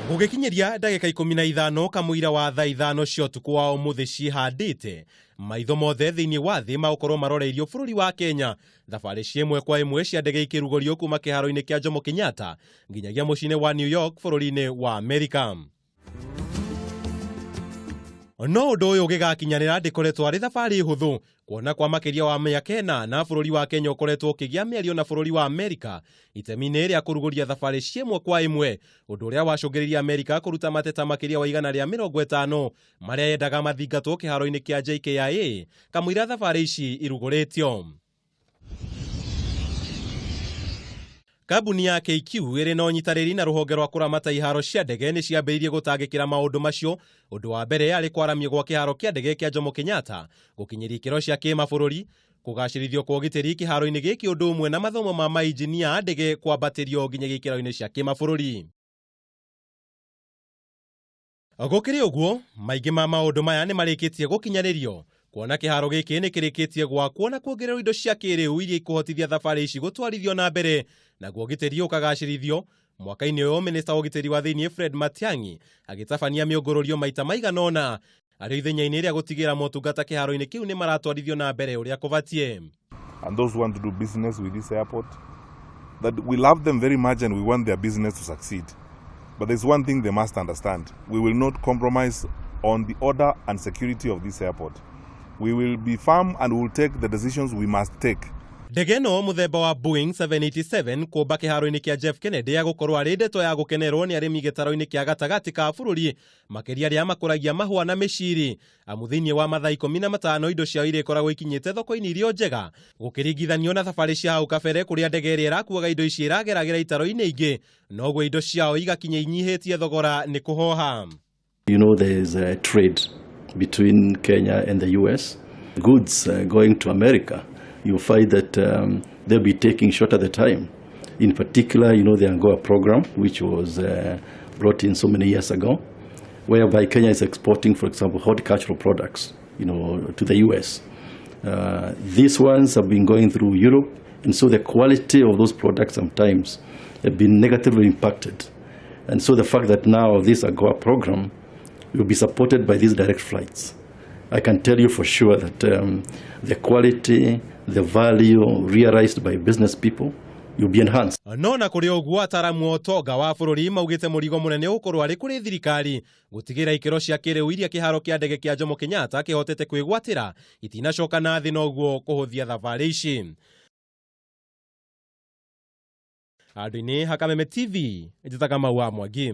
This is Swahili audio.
Gugikinyiria ndagika 15 kamwira wa thaa ithano cia utuku wa umuthi cihandite maitho mothe thiini wa thi magukorwo maroreirio bururi wa Kenya thabari cia imwe kwa imwe cia ndege ikirugurio kuma kiharo-ini kia Jomo Kenyatta nginyagia mucine wa New York bururi-ini wa America. No undu uyu ugigakinyanira ndikoretwo ari thabari huthu kuona kwa makiria wa miaka na bururi wa Kenya ukoretwo ukigia miario na bururi wa America itemi-ini ria kuruguria thabari cia imwe kwa imwe, undu uria wacungiriria America kuruta mateta makiria wa 150 maria yendaga mathingatwo kiharo-ini kia JKIA kamwira thabari ici iruguritio. Kabuni ya KQ iri no nyitariri na ruhonge rwa kuramata iharo cia ndege ni ciambiririe gutangikira maundu macio. Undu wa mbere ari kwaramio gwa kiharo kia ndege kia Jomo Kenyatta gukinyiria ikiro cia kimabũrũri, kugacirithio kwa ugitiri kiharo-ini giki undu umwe na mathomo ma mainjinia ndege kwambatirio nginya ikiro-ini cia kimabũrũri. Gukiri uguo maingi ma maundu maya ni marikitie gukinyanirio kuona kiharo giki ni kirikitie gwakwo na kuongererwo indo cia kiriu iria ikuhotithia thabari ici gutwarithio na mbere na ugitiri ukagacirithio. Mwaka-ini uyu minista wa ugitiri wa thiini Fred Matiang'i agitabania miungururio maita maigana ona ari ithenya-ini ria gutigira motungata kiharo-ini kiu ni maratwarithio na mbere uria kubatie. And those who want to do business with this airport, that we love them very much and we want their business to succeed. But there's one thing they must understand: we will not compromise on the order and security of this airport. We will be firm and we will take the decisions we must take. Ndege no muthemba wa Boeng 787 kumba kiharo-ini kia Jeff Kennedy agukorwo ari ndeto ya gukenerwo ni arimi gitaro-ini kia gatagati ka bururi makiria ria makuragia mahua na miciri amu thiini wa mathaa 15 indo ciao irikoragwo ikinyite thoko-ini irio njega gukiringithanio na thabari cia hau kabere kuria ndege iri irakuaga indo ici irageragira itaro-ini ingi noguo indo ciao igakinya inyihitie thogora ni kuhoha. You know, there is a trade between Kenya and the US. Goods going to America, you find that they'll be taking short at the time. In particular, you know, the Angola program, which was brought in so many years ago, whereby Kenya is exporting, for example, horticultural products, you know, to the US. These ones have been going through Europe, and so the quality of those products sometimes have been negatively impacted. And so the fact that now this Angola program will be supported by these direct flights, I can tell you for sure that the quality, the value realized by business people will be enhanced. No na kuri uguo ataramu otonga wa bururi maugite murigo munene ukorwo ari kuri thirikari gutigira ikiro cia kiriu iria kiharo kia ndege kia Jomo Kenyatta kihotete kwigwatira itinacoka na thi noguo kuhuthia thabari ici. Andũ-inĩ ha Kameme TV, njĩtaga Mau wa Mwangi.